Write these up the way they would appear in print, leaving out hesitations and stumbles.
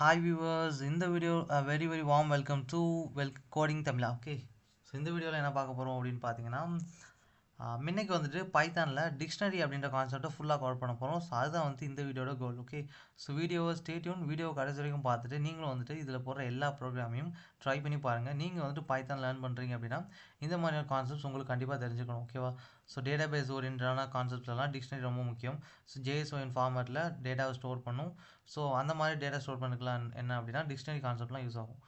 Hi viewers, in the video a very warm welcome to Coding Tamila. Okay, so இந்த வீடியோவில் என்ன பார்க்க போகிறோம் அப்படின்னு பார்த்தீங்கன்னா முன்னைக்கு வந்துட்டு பைத்தானில் டிக்ஷனரி அப்படின்ற கான்செப்டை ஃபுல்லாக கவர் பண்ண போகிறோம். ஸோ அதுதான் வந்து இந்த வீடியோட கோல். ஓகே, ஸோ வீடியோவை ஸ்டேட்யூன் வீடியோ கடைசி வரைக்கும் பார்த்துட்டு நீங்களும் வந்துட்டு இதில் போடுற எல்லா ப்ரோக்ராமையும் ட்ரை பண்ணி பாருங்கள். நீங்கள் வந்துட்டு பைத்தான் லேர்ன் பண்ணுறீங்க அப்படின்னா இந்த மாதிரியான கான்செப்ட்ஸ் உங்களுக்கு கண்டிப்பாக தெரிஞ்சுக்கணும். ஓகேவா? ஸோ டேட்டா பேஸ் ஓரியன்டான கான்செப்ட்ஸ்லாம் டிக்ஷனரி ரொம்ப முக்கியம். ஸோ ஜேஎஸ்ஓஎன் ஃபார்மேட்டில் டேட்டாவை ஸ்டோர் பண்ணும். ஸோ அந்த மாதிரி டேட்டா ஸ்டோர் பண்ணிக்கலாம் என்ன அப்படின்னா டிக்ஷனரி கான்செப்ட்லாம் யூஸ் ஆகும்.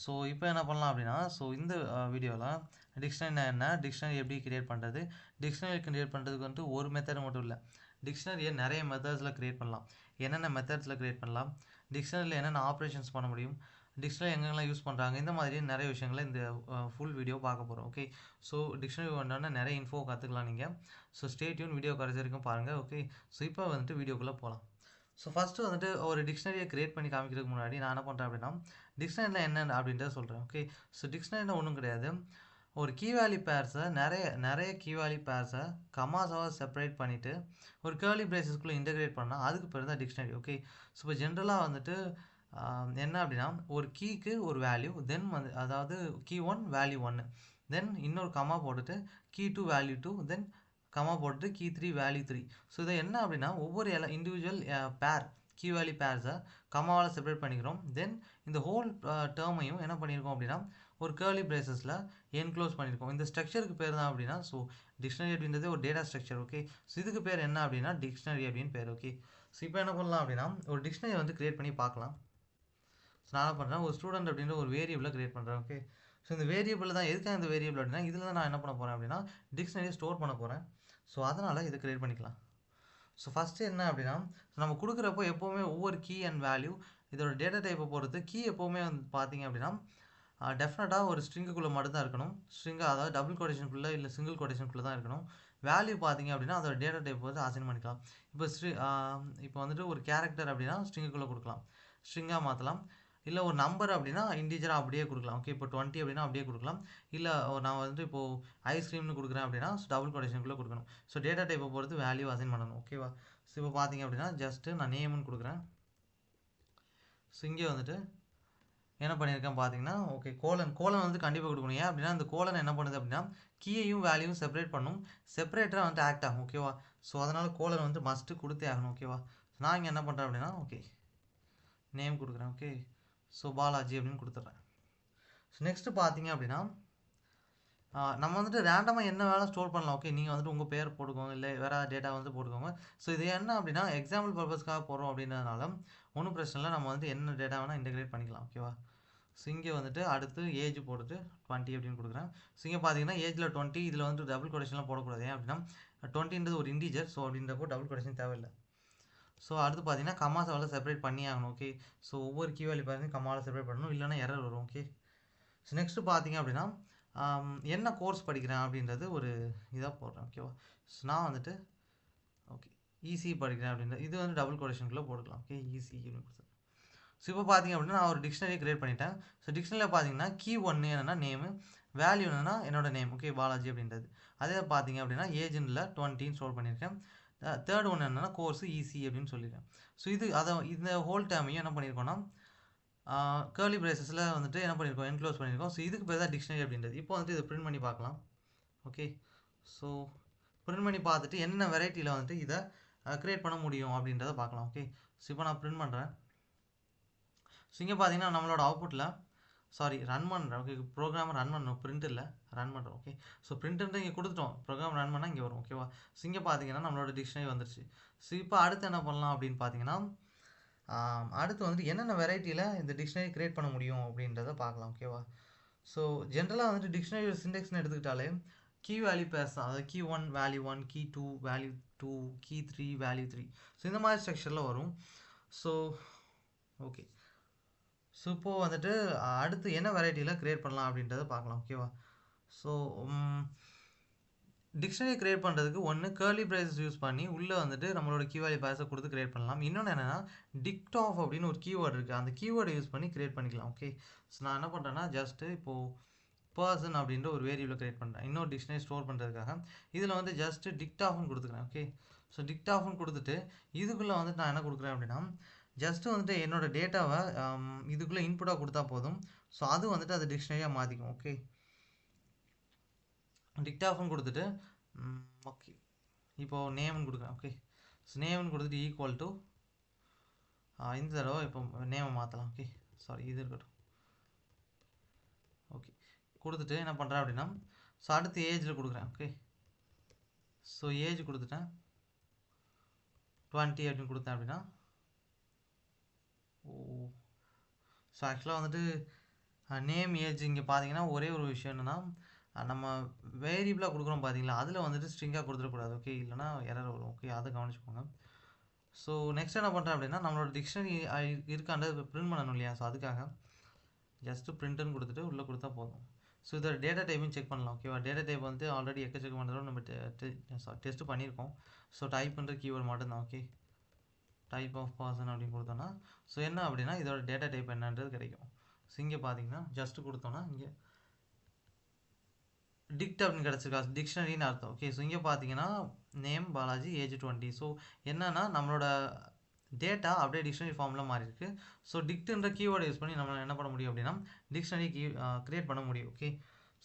ஸோ இப்போ என்ன பண்ணலாம் அப்படின்னா, ஸோ இந்த வீடியோவில் டிக்ஷனரினா என்ன, டிக்ஷனரி எப்படி கிரியேட் பண்ணுறது, டிக்ஷனரி கிரியேட் பண்ணுறதுக்கு வந்துட்டு ஒரு மெத்தட் மட்டும் இல்லை, டிக்ஷனரியை நிறைய மெத்தட்ஸில் கிரியேட் பண்ணலாம். என்னென்ன மெத்தட்ஸில் கிரியேட் பண்ணலாம், டிக்ஷனரியில் என்னென்ன ஆப்ரேஷன்ஸ் பண்ண முடியும், டிக்ஷனரி எங்கெங்கெல்லாம் யூஸ் பண்ணுறாங்க, இந்த மாதிரி நிறைய விஷயங்களை இந்த ஃபுல் வீடியோ பார்க்க போகிறோம். ஓகே, ஸோ டிக்ஷனரி வேண்டாம்னா நிறைய இன்ஃபோ கற்றுக்கலாம் நீங்கள். ஸோ ஸ்டே டியூன் வீடியோ கடைசி வரைக்கும் பாருங்கள். ஓகே, ஸோ இப்போ வந்துட்டு வீடியோக்குள்ளே போகலாம். ஸோ ஃபஸ்ட்டு வந்துட்டு ஒரு டிக்ஷனரியை க்ரியேட் பண்ணி காமிக்கிறதுக்கு முன்னாடி நான் என்ன பண்ணுறேன் அப்படின்னா டிக்ஷனரியில் என்ன அப்படின்றத சொல்கிறேன். ஓகே, ஸோ டிக்ஷனரியில் ஒன்றும் கிடையாது, ஒரு கீ வேல்யூ பேர்ஸை நிறைய கீ வேல்யூ பேர்ஸை கமாஸாக செப்பரேட் பண்ணிவிட்டு ஒரு கேர்லி பிரேசஸ்க்குள்ளே இன்டெகிரேட் பண்ணால் அதுக்கு பேர் தான் டிக்ஷனரி. ஓகே, ஸோ இப்போ ஜென்ரலாக வந்துட்டு என்ன அப்படின்னா ஒரு கீக்கு ஒரு வேல்யூ, தென் வந்து அதாவது கீ 1 வேல்யூ 1, தென் இன்னொரு கமா போட்டுட்டு கீ 2 வேல்யூ 2, தென் கமா போட்டு கீ 3 வேல்யூ 3. ஸோ இதை என்ன அப்படின்னா ஒவ்வொரு இண்டிவிஜுவல் பேர் கீ வேல்யூ பேர்ஸை கமாவால் செப்பரேட் பண்ணிக்கிறோம். தென் இந்த ஹோல் டேர்மையும் என்ன பண்ணியிருக்கோம் அப்படின்னா ஒரு கேர்லி பிரேசஸில் என்க்ளோஸ் பண்ணியிருக்கோம். இந்த ஸ்ட்ரக்சருக்கு பேர் தான் அப்படின்னா ஸோ டிக்ஷனரி அப்படின்றது ஒரு டேட்டா ஸ்ட்ரக்சர். ஓகே, ஸோ இதுக்கு பேர் என்ன அப்படின்னா டிக்ஷனரி அப்படின்னு பேர். ஓகே, ஸோ இப்போ என்ன பண்ணலாம் அப்படின்னா ஒரு டிக்ஷனரி வந்து கிரியேட் பண்ணி பார்க்கலாம். ஸோ நான் என்ன பண்ணுறேன், ஒரு ஸ்டூடெண்ட் அப்படின்ற ஒரு வேரியபிளை கிரியேட் பண்ணுறேன். ஓகே, ஸோ இந்த வேரியபிள் தான் எதுக்காக இந்த வேரியபிள் அப்படின்னா இதில் தான் நான் என்ன பண்ண போகிறேன் அப்படின்னா டிக்ஷனரியை ஸ்டோர் பண்ண போகிறேன். ஸோ அதனால் இதை கிரியேட் பண்ணிக்கலாம். ஸோ ஃபஸ்ட்டு என்ன அப்படின்னா நம்ம கொடுக்குறப்போ எப்போவுமே ஒவ்வொரு கீ அண்ட் வேல்யூ இதோட டேட்டா டைப்பை பொறுத்து கீ எப்போவுமே வந்து பார்த்தீங்க அப்படின்னா டெஃபினட்டாக ஒரு ஸ்ட்ரிங்குக்குள்ளே மட்டும்தான் இருக்கணும். ஸ்ட்ரிங்கு அதாவது டபுள் கொட்டேஷனுக்குள்ளே இல்லை சிங்கிள் கொட்டேஷனுக்குள்ளே தான் இருக்கணும். வேல்யூ பார்த்தீங்க அப்படின்னா அதோட டேட்டா டைப் வந்து அசைன் பண்ணிக்கலாம். இப்போ வந்துட்டு ஒரு கேரக்டர் அப்படின்னா ஸ்ட்ரிங்குக்குள்ளே கொடுக்கலாம், ஸ்ட்ரிங்காக மாற்றலாம். இல்லை ஒரு நம்பர் அப்படின்னா இன்டீஜராக அப்படியே கொடுக்கலாம். ஓகே, இப்போ 20 அப்படின்னா அப்படியே கொடுக்கலாம். இல்லை நான் வந்துட்டு இப்போது ஐஸ்கிரீம்னு கொடுக்குறேன் அப்படின்னா டபுள் கொட்டேஷனுக்குள்ளே கொடுக்கணும். ஸோ டேட்டா டைப்பை பொறுத்து வேல்யூ அசைன் பண்ணணும். ஓகேவா? ஸோ இப்போ பார்த்தீங்க அப்படின்னா ஜஸ்ட்டு நான் நேம்னு கொடுக்குறேன். ஸோ இங்கே வந்துட்டு என்ன பண்ணியிருக்கேன் பார்த்தீங்கன்னா ஓகே கோலன் வந்து கண்டிப்பாக கொடுக்கணும். ஏன் அப்படின்னா அந்த கோலன் என்ன பண்ணுது அப்படின்னா கீயையும் வேல்யூவும் செப்பரேட் பண்ணும், செப்பரேட்டராக வந்துட்டு ஆக்ட் ஆகும். ஓகேவா? ஸோ அதனால் கோலன் வந்து மஸ்ட்டு கொடுத்தே ஆகணும். ஓகேவா? நான் இங்கே என்ன பண்ணுறேன் அப்படின்னா ஓகே நேம் கொடுக்குறேன். ஓகே, ஸோ பாலாஜி அப்படின்னு கொடுத்துட்றேன். ஸோ நெக்ஸ்ட்டு பார்த்தீங்க அப்படின்னா நம்ம வந்துட்டு ரேண்டமாக என்ன வேலை ஸ்டோர் பண்ணலாம். ஓகே, நீங்கள் வந்துட்டு உங்கள் பேர் போட்டுக்கோங்க, இல்லை வேறு டேட்டா வந்து போட்டுக்கோங்க. ஸோ இது என்ன அப்படின்னா எக்ஸாம்பிள் பர்பஸ்க்காக போகிறோம் அப்படின்றதுனால ஒன்றும் பிரச்சனை இல்லை, நம்ம வந்து என்ன டேட்டா வேணால் இன்டெகிரேட் பண்ணிக்கலாம். ஓகேவா? ஸோ இங்கே வந்துட்டு அடுத்து ஏஜ் போட்டுட்டு 20 அப்படின்னு கொடுக்குறேன். ஸோ இங்கே பார்த்தீங்கன்னா ஏஜில் 20, இதில் வந்து டபுள் கொட்டேஷன்லாம் போடக்கூடாது. ஏன் அப்படின்னா 20ன்றது ஒரு இன்டீஜர். ஸோ அப்படின்றப்போ டபுள் கொட்டேஷன் தேவையில்லை. ஸோ அடுத்து பார்த்தீங்கன்னா கமாஸாவில் செப்பரேட் பண்ணி ஆகணும். ஓகே, ஸோ ஒவ்வொரு கீ வேல்யூ பார்த்தீங்கன்னா கமாவில் செப்பரேட் பண்ணணும், இல்லைன்னா எரர் வரும். ஓகே, ஸோ நெக்ஸ்ட்டு பார்த்தீங்க அப்படின்னா என்ன கோர்ஸ் படிக்கிறேன் அப்படின்றது ஒரு இதாக போடுறேன். ஓகேவா? ஸோ நான் வந்துட்டு ஓகே ஈஸி படிக்கிறேன் அப்படின்றது இது வந்து டபுள் கொட்டேஷனுக்குள்ளே போட்டுக்கலாம். ஓகே, ஈஸி அப்படின்னு கொடுத்து. ஸோ இப்போ பார்த்தீங்க அப்படின்னா நான் ஒரு டிக்ஷனரி கிரியேட் பண்ணிட்டேன். ஸோ டிக்ஷனரியில் பார்த்தீங்கன்னா கீ 1 என்னென்னா நேமு, வேல்யூ என்னென்னா என்னோட நேம். ஓகே, பாலாஜி அப்படின்றது. அதே பார்த்தீங்க அப்படின்னா ஏஜென்டில் 20 ஸ்டோர் பண்ணியிருக்கேன். தேர்ட் ஒன்று என்னென்னா கோர்ஸு ஈஸி அப்படின்னு சொல்லியிருக்கேன். ஸோ இந்த ஹோல் டேர்மையும் என்ன பண்ணியிருக்கோன்னா கேர்லி பிரேசஸில் வந்துட்டு என்ன பண்ணியிருக்கோம், என்க்ளோஸ் பண்ணியிருக்கோம். ஸோ இதுக்கு பேர் தான் டிக்ஷனரி அப்படின்றது. இப்போ வந்துட்டு இதை பிரிண்ட் பண்ணி பார்க்கலாம். ஓகே, ஸோ பிரிண்ட் பண்ணி பார்த்துட்டு என்னென்ன வெரைட்டியில் வந்துட்டு இதை க்ரியேட் பண்ண முடியும் அப்படின்றத பார்க்கலாம். ஓகே, ஸோ இப்போ நான் பிரிண்ட் பண்ணுறேன். ஸோ இங்கே பார்த்தீங்கன்னா நம்மளோட அவுட்புட்டில் ரன் பண்ணுறேன். ஓகே, ப்ரோக்ராம் ரன் பண்ணணும், பிரிண்ட் இல்லை ரன் பண்ணுறோம். ஓகே, ஸோ பிரிண்ட்டு இங்கே கொடுத்துட்டோம், ப்ரோக்ராம் ரன் பண்ணால் இங்கே வரும். ஓகேவா? ஸோ இங்கே பார்த்தீங்கன்னா நம்மளோட டிக்ஷனரி வந்துருச்சு. ஸோ இப்போ அடுத்து என்ன பண்ணலாம் அப்படின்னு பார்த்தீங்கன்னா அடுத்து வந்துட்டு என்னென்ன வெரைட்டியில் இந்த டிக்ஷனரி க்ரியேட் பண்ண முடியும் அப்படின்றத பார்க்கலாம். ஓகேவா? ஸோ ஜென்ரலாக வந்துட்டு டிக்ஷனரி சிண்டெக்ஸ்னு எடுத்துக்கிட்டாலே கீ வேல்யூ பேர்ஸ் தான், அதாவது key 1 value 1, key 2 value 2, key 3 value 3. So இந்த மாதிரி ஸ்ட்ரக்சரில் வரும். ஸோ ஓகே, ஸோ இப்போது வந்துட்டு அடுத்து என்ன வெரைட்டியில் க்ரியேட் பண்ணலாம் அப்படின்றத பார்க்கலாம். ஓகேவா? ஸோ டிக்ஷனரி கிரியேட் பண்ணுறதுக்கு ஒன்று கேர்லி பிரேசஸ் யூஸ் பண்ணி உள்ளே வந்துட்டு நம்மளோட கீவேர்டு பேஸை கொடுத்து கிரியேட் பண்ணலாம். இன்னொன்று என்னென்னா டிக்டாஃப் அப்படின்னு ஒரு கீவேர்டு இருக்குது, அந்த கீவேர்டை யூஸ் பண்ணி கிரியேட் பண்ணிக்கலாம். ஓகே, ஸோ நான் என்ன பண்ணுறேன்னா ஜஸ்ட்டு இப்போது பர்சன் அப்படின்ற ஒரு வேரியபிளை கிரியேட் பண்ணுறேன் இன்னொரு டிக்ஷனரி ஸ்டோர் பண்ணுறதுக்காக. இதில் வந்து ஜஸ்ட்டு டிக்டாஃப்னு கொடுத்துக்கிறேன். ஓகே, ஸோ டிக்டாஃப்னு கொடுத்துட்டு இதுக்குள்ளே வந்துட்டு நான் என்ன கொடுக்குறேன் அப்படின்னா ஜஸ்ட்டு வந்துட்டு என்னோட டேட்டாவை இதுக்குள்ளே இன்புட்டாக கொடுத்தா போதும். ஸோ அது வந்துட்டு அது டிக்ஷனரியாக மாற்றிக்கும். ஓகே, டிக்டாஃப்னு கொடுத்துட்டு ஓகே இப்போது நேம்னு கொடுக்குறேன். ஓகே, ஸோ நேம்னு கொடுத்துட்டு ஈக்குவல் டு இந்த தடவை இப்போ நேமை மாற்றலாம். ஓகே, சாரி இது இருக்கட்டும். ஓகே, கொடுத்துட்டு என்ன பண்ணுறேன் அப்படின்னா, ஸோ அடுத்து ஏஜில் கொடுக்குறேன். ஓகே, ஸோ ஏஜ் கொடுத்துட்டேன் 20 அப்படின்னு கொடுத்தேன் அப்படின்னா, ஸோ ஆக்சுவலாக வந்துட்டு நேம் ஏஜ் இங்கே பார்த்தீங்கன்னா ஒரே ஒரு விஷயம் என்னென்னா, நம்ம வேரியபிளாக கொடுக்குறோம் பார்த்தீங்களா, அதில் வந்துட்டு ஸ்ட்ரிங்காக கொடுத்துடக்கூடாது. ஓகே, இல்லைனா எரர் வரும். ஓகே, அதை கவனிச்சுக்கோங்க. ஸோ நெக்ஸ்ட் என்ன பண்ணுறேன் அப்படின்னா, நம்மளோட டிக்ஷனரி இருக்கான்றது பிரிண்ட் பண்ணணும் இல்லையா, ஸோ அதுக்காக ஜஸ்ட்டு பிரிண்ட்டுன்னு கொடுத்துட்டு உள்ளே கொடுத்தா போதும். ஸோ இதோட டேட்டா டைப்பையும் செக் பண்ணலாம். ஓகேவா, டேட்டா டைப் வந்து ஆல்ரெடி எக்கச்சக்க தடவை நம்ம டெஸ்ட் பண்ணியிருக்கோம். ஸோ டைப்புன்ற கீவேர்டு மட்டும்தான். ஓகே, டைப் ஆஃப் பர்சன் அப்படின்னு கொடுத்தோன்னா, ஸோ என்ன அப்படின்னா இதோட டேட்டா டைப் என்னன்றது கிடைக்கும். ஸோ இங்கே பார்த்தீங்கன்னா ஜஸ்ட்டு கொடுத்தோன்னா இங்கே டிக்ட் அப்படின்னு கிடச்சிருக்கா, டிக்ஷனரின்னு அர்த்தம். ஓகே, ஸோ இங்கே பார்த்தீங்கன்னா நேம் பாலாஜி ஏஜ் 20. ஸோ என்னன்னா நம்மளோட டேட்டா அப்படியே டிக்ஷனரி ஃபார்மில் மாறி இருக்கு. ஸோ டிக்ட்ன்ற கீவேர்டை யூஸ் பண்ணி நம்ம என்ன பண்ண முடியும் அப்படின்னா டிக்ஷனரி க்ரியேட் பண்ண முடியும். ஓகே,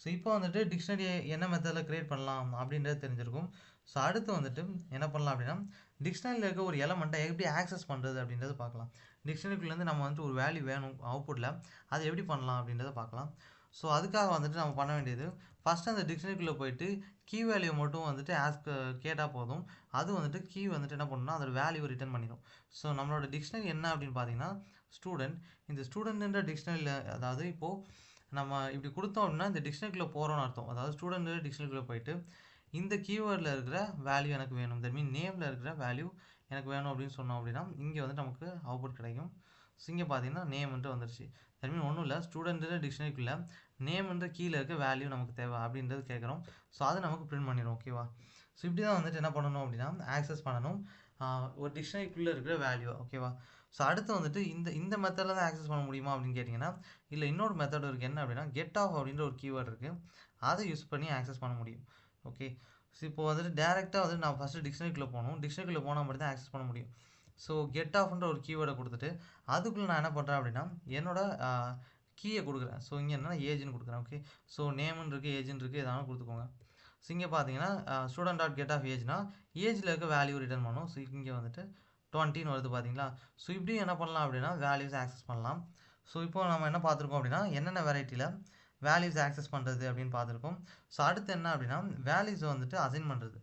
ஸோ இப்போ வந்துட்டு டிக்ஷனரி என்ன மெத்தடில் க்ரியேட் பண்ணலாம் அப்படின்றது தெரிஞ்சிருக்கும். ஸோ அடுத்து வந்துட்டு என்ன பண்ணலாம் அப்படின்னா, டிக்ஷனரியில் இருக்க ஒரு எலமெண்ட்டை எப்படி ஆக்சஸ் பண்ணுறது அப்படின்றத பார்க்கலாம். டிக்ஷனரிக்குள்ளேருந்து நம்ம வந்துட்டு ஒரு வேல்யூ வேணும் அவுட்புட்டில், அதை எப்படி பண்ணலாம் அப்படின்றத பார்க்கலாம். ஸோ அதுக்காக வந்துட்டு நம்ம பண்ண வேண்டியது, ஃபஸ்ட்டு அந்த டிக்ஷனரிக்குள்ளே போயிட்டு கீ வேல்யூ மட்டும் வந்துட்டு கேட்டால் போதும். அது வந்துட்டு கீ வந்துட்டு என்ன பண்ணணும்னா அதோட வேல்யூ ரிட்டர்ன் பண்ணிடும். ஸோ நம்மளோட டிக்ஷனரி என்ன அப்படின்னு பார்த்தீங்கன்னா ஸ்டூடெண்ட். இந்த ஸ்டூடெண்ட்ன்ற டிக்ஷனரியில், அதாவது இப்போது நம்ம இப்படி கொடுத்தோம் அப்படின்னா இந்த டிக்ஷனரிக்குள்ளே போகிறோன்னு அர்த்தம். அதாவது ஸ்டூடெண்ட் டிக்ஷனரிக்குள்ளே போயிட்டு இந்த கீவேர்டில் இருக்கிற வேல்யூ எனக்கு வேணும், தட் மீன் நேமில் இருக்கிற வேல்யூ எனக்கு வேணும் அப்படின்னு சொன்னோம் அப்படின்னா இங்கே வந்து நமக்கு அவுட்புட் கிடைக்கும். ஸோ இங்கே பார்த்தீங்கன்னா நேம்ன்ட்டு வந்துருச்சு. தட் மீன் ஒன்றும் இல்லை, ஸ்டூடெண்ட்டு டிக்ஷனரிக்குள்ளே நேம்ன்ற கீழே இருக்க வேல்யூ நமக்கு தேவை அப்படின்றது கேட்குறோம். ஸோ அதை நமக்கு பிரிண்ட் பண்ணிடும். ஓகேவா, ஸோ இப்படி தான் வந்துட்டு என்ன பண்ணணும் அப்படின்னா ஆக்சஸ் பண்ணணும் ஒரு டிக்ஷனரிக்குள்ளே இருக்கிற வேல்யூ. ஓகேவா, ஸோ அடுத்து வந்துட்டு இந்த மெத்தடில் தான் ஆக்சஸ் பண்ண முடியுமா அப்படின்னு கேட்டிங்கன்னா இல்லை, இன்னொரு மெத்தட் இருக்குது. என்ன அப்படின்னா கெட் ஆஃப் அப்படின்ற ஒரு கீவேர்டு இருக்குது, அதை யூஸ் பண்ணி ஆக்சஸ் பண்ண முடியும். ஓகே, ஸோ இப்போ வந்துட்டு டேரெக்டாக வந்துட்டு நான் ஃபஸ்ட்டு டிக்ஷனரிக்குள்ளே போகணும், டிக்ஷனரிக்குள்ளே போனால் மட்டும் தான் ஆக்சஸ் பண்ண முடியும். ஸோ கெட் ஆஃப்ன்ற ஒரு கீவேர்டை கொடுத்துட்டு அதுக்குள்ளே நான் என்ன பண்ணுறேன் அப்படின்னா என்னோட கீயை கொடுக்குறேன். ஸோ இங்கே என்னென்னா ஏஜ்னு கொடுக்குறேன். ஓகே, ஸோ நேம்னு இருக்குது, ஏஜ்னு இருக்குது, எதாவது கொடுத்துக்கோங்க. ஸோ இங்கே பார்த்தீங்கன்னா ஸ்டூடெண்ட் டாட் கெட் ஆஃப் ஏஜ்னா ஏஜில் இருக்க வேல்யூ ரிட்டர்ன் பண்ணும். ஸோ இங்கே வந்துட்டு 20ன்னு வருது பார்த்தீங்களா. ஸோ இப்படி என்ன பண்ணலாம் அப்படின்னா வேல்யூஸ் ஆக்சஸ் பண்ணலாம். ஸோ இப்போ நம்ம என்ன பார்த்துருக்கோம் அப்படின்னா என்னென்ன வெரைட்டியில் வேல்யூஸ் ஆக்சஸ் பண்ணுறது அப்படின்னு பார்த்துருக்கோம். ஸோ அடுத்து என்ன அப்படின்னா வேல்யூஸை வந்துட்டு அசைன் பண்ணுறது.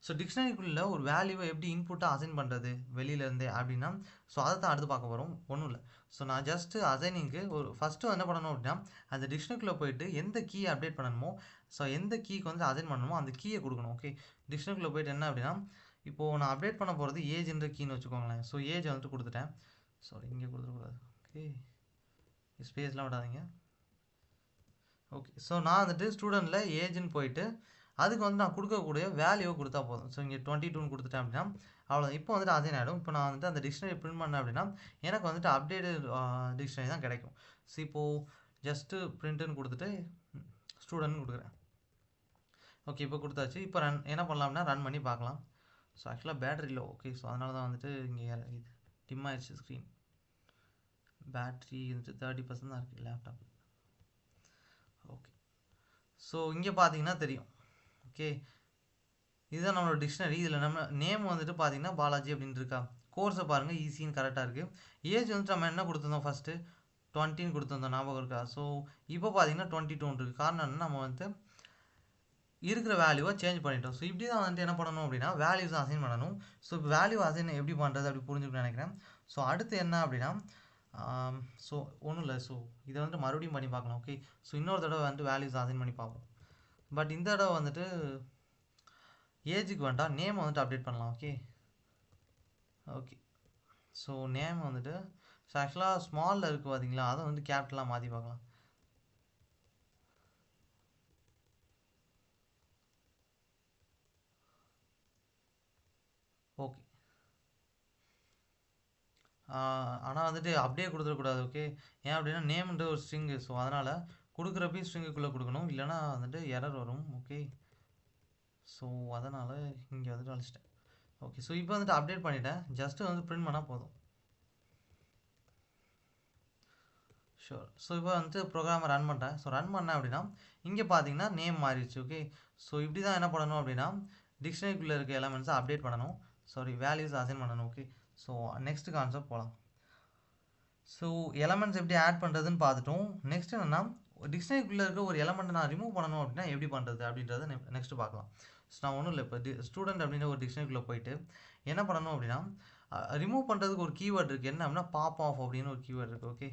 ஸோ டிக்ஷனரிக்குள்ளே ஒரு வேல்யூவை எப்படி இன்புட்டாக அசைன் பண்ணுறது வெளியிலேருந்தே அப்படின்னா, ஸோ அதை தான் அடுத்து பார்க்க போகிறோம். ஒன்றும் இல்லை, ஸோ நான் ஜஸ்ட்டு அசைனிங்க்கு ஒரு ஃபஸ்ட்டு என்ன பண்ணணும் அப்படின்னா அந்த டிக்ஷனரிக்குள்ளே போயிட்டு எந்த கீயை அப்டேட் பண்ணணுமோ, ஸோ எந்த கீக்கு வந்து அசைன் பண்ணணுமோ அந்த கீயை கொடுக்கணும். ஓகே, டிக்ஷனரிக்குள்ளே போயிட்டு என்ன அப்படின்னா இப்போது நான் அப்டேட் பண்ண போகிறது ஏஜ்ன்ற கீன்னு வச்சுக்கோங்களேன். ஸோ ஏஜ் வந்துட்டு கொடுத்துட்டேன். சாரி, இங்கே கொடுத்துடக்கூடாது. ஓகே, ஸ்பேஸ்லாம் விடாதீங்க. ஓகே, ஸோ நான் வந்துட்டு ஸ்டூடெண்ட்டில் ஏஜ்னு போயிட்டு அதுக்கு வந்து நான் கொடுக்கக்கூடிய வேல்யூவை கொடுத்தா போதும். ஸோ இங்கே 22ன்னு கொடுத்துட்டேன் அப்படின்னா அவ்வளோ. இப்போ வந்துட்டு அசைன் ஆகிடும். இப்போ நான் வந்துட்டு அந்த டிக்ஷனரி பிரிண்ட் பண்ணேன் அப்படின்னா எனக்கு வந்துட்டு அப்டேட்டட் டிக்ஷனரி தான் கிடைக்கும். ஸோ இப்போது ஜஸ்ட்டு பிரிண்ட்டுன்னு கொடுத்துட்டு ஸ்டூடெண்ட்னு கொடுக்குறேன். ஓகே, இப்போ கொடுத்தாச்சு. இப்போ என்ன பண்ணலாம்னா ரன் பண்ணி பார்க்கலாம். ஸோ ஆக்சுவலாக பேட்டரி லோ. ஓகே, ஸோ அதனால தான் வந்துட்டு இங்கே இது டிம் ஆயிடுச்சு ஸ்க்ரீன். பேட்ரி வந்துட்டு 30% தான் இருக்குது லேப்டாப். ஓகே, ஸோ இங்கே பார்த்தீங்கன்னா தெரியும். ஓகே, இதுதான் நம்மளோட டிக்ஷனரி. இதில் நம்ம நேம் வந்துட்டு பார்த்தீங்கன்னா பாலாஜி அப்படின்னு இருக்கா. கோர்ஸை பாருங்கள், ஈஸின்னு கரெக்டாக இருக்குது. ஏஜ் வந்துட்டு நம்ம என்ன கொடுத்துருந்தோம் ஃபஸ்ட்டு 20ன்னு கொடுத்துருந்தோம், ஞாபகம் இருக்கா. ஸோ இப்போ பார்த்தீங்கன்னா 22 இருக்குது. காரணம் என்ன, நம்ம வந்துட்டு இருக்கிற வேல்யூவை சேஞ்ச் பண்ணிட்டோம். ஸோ இப்படி தான் வந்துட்டு என்ன பண்ணணும் அப்படின்னா வேல்யூஸ் அசைன் பண்ணணும். ஸோ இப்போ வேல்யூ அசைன் எப்படி பண்ணுறது அப்படி புரிஞ்சுக்கணும்னு நினைக்கிறேன். ஸோ அடுத்து என்ன அப்படின்னா ஸோ ஒன்றும் இல்லை, ஸோ இதை வந்துட்டு மறுபடியும் பண்ணி பார்க்கலாம். ஓகே, ஸோ இன்னொரு தடவை வந்துட்டு வேல்யூஸ் அசைன் பண்ணி பார்ப்போம். பட் இந்த தடவை வந்துட்டு ஏஜுக்கு வேண்டாம், நேம் வந்துட்டு அப்டேட் பண்ணலாம். ஓகே ஓகே ஸோ நேம் வந்துட்டு ஸோ ஆக்சுவலாக ஸ்மாலில் இருக்குது பார்த்தீங்களா, அதை வந்து கேபிட்டலாக மாற்றி பார்க்கலாம். ஓகே, ஆனால் வந்துட்டு அப்படியே கொடுத்துடக்கூடாது. ஓகே, ஏன் அப்படின்னா நேம்ன்ற ஒரு ஸ்ட்ரிங்கு. ஸோ அதனால் கொடுக்குறப்பையும் ஸ்ட்ரிங்குக்குள்ளே கொடுக்கணும், இல்லைனா வந்துட்டு எரர் வரும். ஓகே, ஸோ அதனால் இங்கே வந்துட்டு அழிச்சிட்டேன். ஓகே, ஸோ இப்போ வந்துட்டு அப்டேட் பண்ணிவிட்டேன். ஜஸ்ட்டு வந்து பிரிண்ட் பண்ணால் போதும். ஷூர். ஸோ இப்போ வந்து ப்ரோக்ராமை ரன் பண்ணுறேன். ஸோ ரன் பண்ணேன் அப்படின்னா இங்கே பார்த்தீங்கன்னா நேம் மாறிடுச்சு. ஓகே, ஸோ இப்படி தான் என்ன பண்ணணும் அப்படின்னா டிக்ஷனரிக்குள்ளே இருக்க எலமெண்ட்ஸை அப்டேட் பண்ணணும். சாரி, வேல்யூஸ் அசைன் பண்ணணும். ஓகே, ஸோ நெக்ஸ்ட் கான்செப்ட் போகலாம். ஸோ எலமெண்ட்ஸ் எப்படி ஆட் பண்ணுறதுன்னு பார்த்துட்டோம். நெக்ஸ்ட் என்னென்னா டிக்ஷனரிக்குள்ளே இருக்க ஒரு எலமெண்ட்டை நான் ரிமூவ் பண்ணணும் அப்படின்னா எப்படி பண்ணுறது அப்படின்றத நெக்ஸ்ட் பார்க்கலாம். ஸோ நான் ஒன்றும் இல்லை, இப்போ ஸ்டூடெண்ட் அப்படின்ற ஒரு டிக்ஷனரிக்குள்ளே போயிட்டு என்ன பண்ணணும் அப்படின்னா ரிமூவ் பண்ணுறதுக்கு ஒரு கீவேர்டு இருக்குது. என்ன அப்படின்னா பாப் ஆஃப் அப்படின்னு ஒரு கீவேர்டு இருக்குது. ஓகே,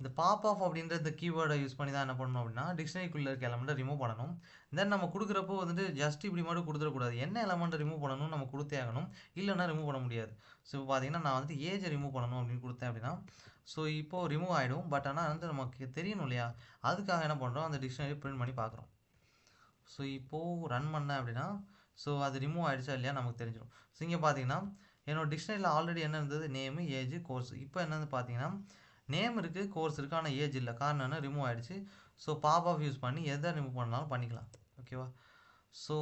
இந்த பாப் ஆஃப் அப்படின்ற இந்த கீவேர்டை யூஸ் பண்ணி தான் என்ன பண்ணணும் அப்படின்னா டிக்ஷனரிக்குள்ளே இருக்க எலமெண்ட்டை ரிமூவ் பண்ணணும். தென் நம்ம கொடுக்குறப்போ வந்துட்டு ஜஸ்ட் இப்படி மட்டும் கொடுத்துடக்கூடாது. என்ன எலமெண்ட்டை ரிமூவ் பண்ணணும் நம்ம கொடுத்தே ஆகணும், இல்லைன்னா ரிமூவ் பண்ண முடியாது. ஸோ இப்போ பார்த்தீங்கன்னா நான் வந்து ஏஜை ரிமூவ் பண்ணணும் அப்படின்னு கொடுத்தேன் அப்படின்னா ஸோ இப்போது ரிமூவ் ஆகிடும். பட் ஆனால் வந்து நமக்கு தெரியணும் இல்லையா, அதுக்காக என்ன பண்ணுறோம், அந்த டிக்ஷனரி பிரிண்ட் பண்ணி பார்க்குறோம். ஸோ இப்போது ரன் பண்ணேன் அப்படின்னா ஸோ அது ரிமூவ் ஆகிடுச்சா இல்லையா நமக்கு தெரிஞ்சிடும். ஸோ இங்கே பார்த்தீங்கன்னா என்னோட டிக்ஷனரியில் ஆல்ரெடி என்ன இருந்தது, நேமு, ஏஜ், கோர்ஸ். இப்போ என்னன்னு பார்த்தீங்கன்னா நேம் இருக்குது, கோர்ஸ் இருக்குது, ஆனால் ஏஜ் இல்லை. காரணம் என்ன, ரிமூவ் ஆகிடுச்சு. ஸோ பாப் ஆஃப் யூஸ் பண்ணி எதை ரிமூவ் பண்ணாலும் பண்ணிக்கலாம். ஓகேவா, ஸோ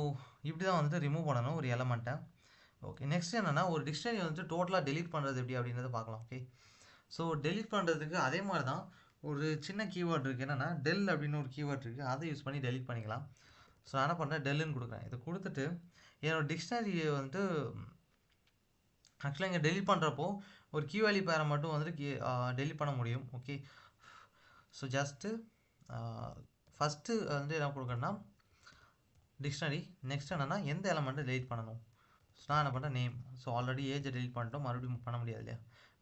இப்படி தான் வந்துட்டு ரிமூவ் பண்ணணும் ஒரு எலமெண்ட்டை. ஓகே, நெக்ஸ்ட் என்னென்னா ஒரு டிக்ஷனரி வந்துட்டு டோட்டலாக டெலீட் பண்ணுறது எப்படி அப்படின்றத பார்க்கலாம். ஓகே, ஸோ டெலீட் பண்ணுறதுக்கு அதே மாதிரி தான் ஒரு சின்ன கீவேர்ட் இருக்குது. என்னென்னா டெல் அப்படின்னு ஒரு கீவேர்ட் இருக்குது, அதை யூஸ் பண்ணி டெலீட் பண்ணிக்கலாம். ஸோ நான் என்ன பண்ணுறேன், டெல்லுன்னு கொடுக்குறேன். இதை கொடுத்துட்டு என்னோடய டிக்ஷனரியை வந்துட்டு ஆக்சுவலாக இங்கே டெலீட் பண்ணுறப்போ ஒரு கீ வேல்யூ பேரை மட்டும் வந்துட்டு டெலீட் பண்ண முடியும். ஓகே, ஸோ ஜஸ்ட்டு ஃபஸ்ட்டு வந்து என்ன கொடுக்குறேன்னா டிக்ஷனரி. நெக்ஸ்ட் என்னென்னா எந்த எலமெண்ட்டை டெலீட் பண்ணணும். ஸோ நான் என்ன பண்ணுறேன், நேம். ஸோ ஆல்ரெடி ஏஜை டெலீட் பண்ணிட்டோம், மறுபடியும் பண்ண முடியாது இல்லையா.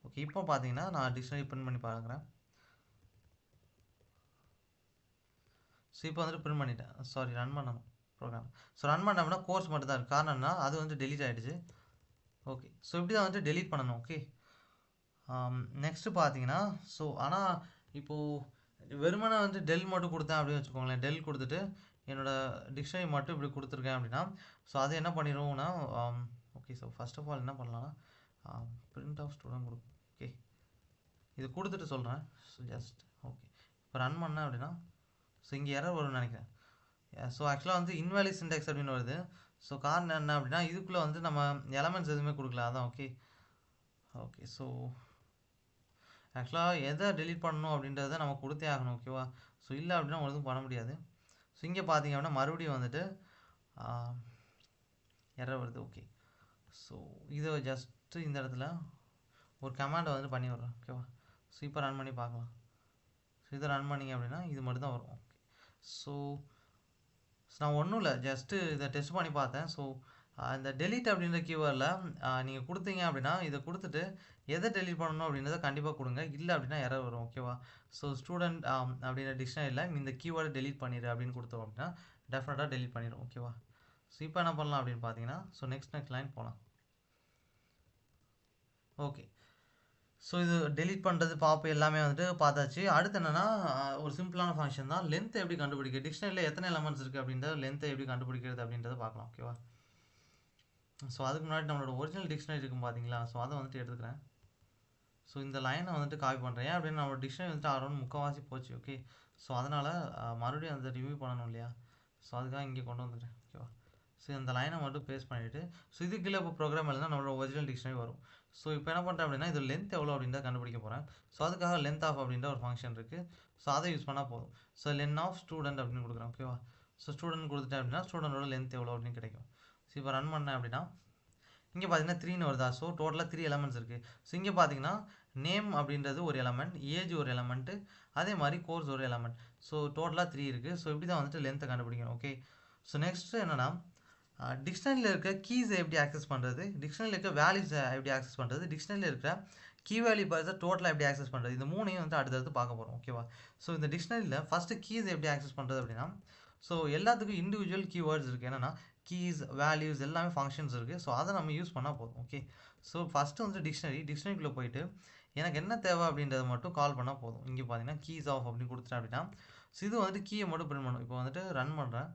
ஓகே, இப்போ பார்த்தீங்கன்னா நான் டிக்ஷனரி பிரிண்ட் பண்ணி பார்க்குறேன். ஸோ இப்போ வந்துட்டு பிரிண்ட் பண்ணிட்டேன். சாரி, ரன் பண்ணணும் ப்ரோக்ராம். ஸோ ரன் பண்ண அப்படின்னா கோர்ஸ் மட்டும் தான் இருக்குது. காரணம்னா அது வந்து டெலீட் ஆகிடுச்சு. ஓகே, ஸோ இப்படி தான் வந்துட்டு டெலீட் பண்ணணும். ஓகே, நெக்ஸ்ட்டு பார்த்தீங்கன்னா ஸோ ஆனால் இப்போது வெறுமனே வந்து டெல் மட்டும் கொடுத்தேன் அப்படின்னு வச்சுக்கோங்களேன். டெல் கொடுத்துட்டு என்னோடய டிக்ஷனரி மட்டும் இப்படி கொடுத்துருக்கேன் அப்படின்னா ஸோ அது என்ன பண்ணிடுவோம்னா okay, so first of all என்ன பண்ணலாம்னா பிரிண்ட் ஆஃப் ஸ்டூடெண்ட் கொடுக்கும். ஓகே, இது கொடுத்துட்டு சொல்கிறேன். ஸோ ஜஸ்ட் ஓகே, இப்போ ரன் பண்ணேன் அப்படின்னா ஸோ இங்கே எரர் வரும்னு நினைக்கிறேன். ஸோ ஆக்சுவலாக வந்து இன்வேலிட் சின்டெக்ஸ் அப்படின்னு வருது. ஸோ காரணம் என்ன அப்படின்னா இதுக்குள்ளே வந்து நம்ம எலமெண்ட்ஸ் எதுவுமே கொடுக்கல, அதான். ஓகே ஓகே, ஸோ ஆக்சுவலாக எதை டெலீட் பண்ணணும் அப்படின்றத நம்ம கொடுத்தே ஆகணும். ஓகேவா, ஸோ இல்லை அப்படின்னா எதுவும் பண்ண முடியாது. ஸோ இங்கே பார்த்தீங்க அப்படின்னா மறுபடியும் வந்துட்டு எரர் வருது. ஓகே, ஸோ இதை ஜஸ்ட்டு இந்த இடத்துல ஒரு கமாண்டை வந்து பண்ணி விட்றேன். ஓகேவா, ஸோ இப்போ ரன் பண்ணி பார்க்கலாம். ஸோ இதை ரன் பண்ணிங்க அப்படின்னா இது மட்டும் தான் வரும். ஓகே, ஸோ நான் ஒன்றும் இல்லை, ஜஸ்ட்டு இதை டெஸ்ட் பண்ணி பார்த்தேன். ஸோ இந்த டெலீட் அப்படின்ற கீவேர்டில் நீங்கள் கொடுத்தீங்க அப்படின்னா இதை கொடுத்துட்டு எதை டெலீட் பண்ணணும் அப்படின்றத கண்டிப்பாக கொடுங்க, இல்லை அப்படின்னா எரர் வரும். ஓகேவா, ஸோ ஸ்டூடெண்ட் அப்படின்ற டிக்ஷனரியில் இந்த கீவேர்டை டெலீட் பண்ணிடு அப்படின்னு கொடுத்தோம் அப்படின்னா டெஃபினட்டாக டெலீட் பண்ணிடும். ஓகேவா, ஸோ இப்போ என்ன பண்ணலாம் அப்படின்னு பார்த்தீங்கன்னா ஸோ நெக்ஸ்ட் லைன் போகலாம். ஓகே, ஸோ இது டெலீட் பண்ணுறது பாப் எல்லாமே வந்துட்டு பார்த்தாச்சு. அடுத்து என்னென்னா ஒரு சிம்பிளான ஃபங்க்ஷன் தான், லென்த்தை எப்படி கண்டுபிடிக்கிறது, டிக்ஷனரியில் எத்தனை எலமெண்ட்ஸ் இருக்குது அப்படின்றத லென்த்தை எப்படி கண்டுபிடிக்கிறது அப்படின்றத பார்க்கலாம். ஓகேவா, ஸோ அதுக்கு முன்னாடி நம்மளோட ஒரிஜினல் டிக்ஷனரி இருக்கும் பார்த்தீங்களா, ஸோ அதை வந்துட்டு எடுத்துக்கிறேன். ஸோ இந்த லைனை வந்துட்டு காப்பி பண்ணுறேன். ஏன் அப்படின்னு நம்மளோட டிக்ஷனரி வந்துட்டு அரௌண்ட் முக்கால்வாசி போச்சு. ஓகே, ஸோ அதனால் மறுபடியும் அந்த ரிவ்யூ பண்ணணும் இல்லையா, ஸோ அதுக்காக இங்கே கொண்டு வந்துட்டேன். ஓகேவா, ஸோ இந்த லைனை மட்டும் பேஸ்ட் பண்ணிவிட்டு ஸோ இதுக்குள்ளே இப்போ ப்ரோக்ராம் எழுதினா நம்மளோட ஒரிஜினல் டிக்ஷனரி வரும். ஸோ இப்போ என்ன பண்ணுறேன் அப்படின்னா இது லென்த் எவ்வளோ அப்படின்றத கண்டுபிடிக்க போகிறேன். ஸோ அதுக்காக லென்த் ஆஃப் அப்படின்ற ஒரு ஃபங்க்ஷன் இருக்குது. ஸோ அதை யூஸ் பண்ணால் போதும். ஸோ லென் ஆஃப் ஸ்டூடெண்ட் அப்படின்னு கொடுக்குறேன். ஓகேவா, ஸோ ஸ்டூடெண்ட் கொடுத்துட்டேன் அப்படின்னா ஸ்டூடெண்டோட லென்த் எவ்வளோ அப்படின்னு கிடைக்கும். ஸோ இப்போ ரன் பண்ணேன் அப்படின்னா இங்கே பார்த்தீங்கன்னா 3ன்னு வருதா. ஸோ டோட்டலாக 3 எலமெண்ட்ஸ் இருக்குது. ஸோ இங்கே பார்த்தீங்கன்னா நேம் அப்படின்றது ஒரு எலமெண்ட், ஏஜ் ஒரு எலமெண்ட்டு, அதே மாதிரி கோர்ஸ் ஒரு எலமெண்ட். ஸோ டோட்டலாக 3 இருக்குது. ஸோ இப்படி தான் வந்துட்டு லென்த்தை கண்டுபிடிக்கணும். ஓகே, ஸோ நெக்ஸ்ட்டு என்னென்னா டிக்ஷனரியில் இருக்க கீஸை எப்படி ஆக்சஸ் பண்ணுறது, டிக்ஷனரியில் இருக்க வேல்யூஸை எப்படி ஆக்சஸ் பண்ணுறது, டிக்ஷனரியில் இருக்கிற கீ வேல்யூ பார்த்து டோட்டலாக எப்படி ஆக்சஸ் பண்ணுறது, இந்த மூணையும் வந்து அடுத்தடுத்து பார்க்க போகிறோம். ஓகேவா, ஸோ இந்த டிக்ஷனரியில் ஃபஸ்ட்டு கீஸை எப்படி ஆக்சஸ் பண்ணுறது அப்படின்னா ஸோ எல்லாத்துக்கும் இண்டிவிஜுவல் கீவேர்ட்ஸ் இருக்குது. என்னென்னா கீஸ், வேல்யூஸ் எல்லாமே ஃபங்க்ஷன்ஸ் இருக்குது. ஸோ அதை நம்ம யூஸ் பண்ணால் போதும். ஓகே, ஸோ ஃபஸ்ட்டு வந்து டிக்ஷனரிக்குள்ளே போயிட்டு எனக்கு என்ன தேவை அப்படின்றத மட்டும் கால் பண்ணால் போதும். இங்கே பார்த்தீங்கன்னா கீஸ் ஆஃப் அப்படின்னு கொடுத்துட்டேன் அப்படின்னா ஸோ இது வந்துட்டு கீயை மட்டும் பிரிண்ட் பண்ணும். இப்போ வந்துட்டு ரன் பண்ணுறேன்.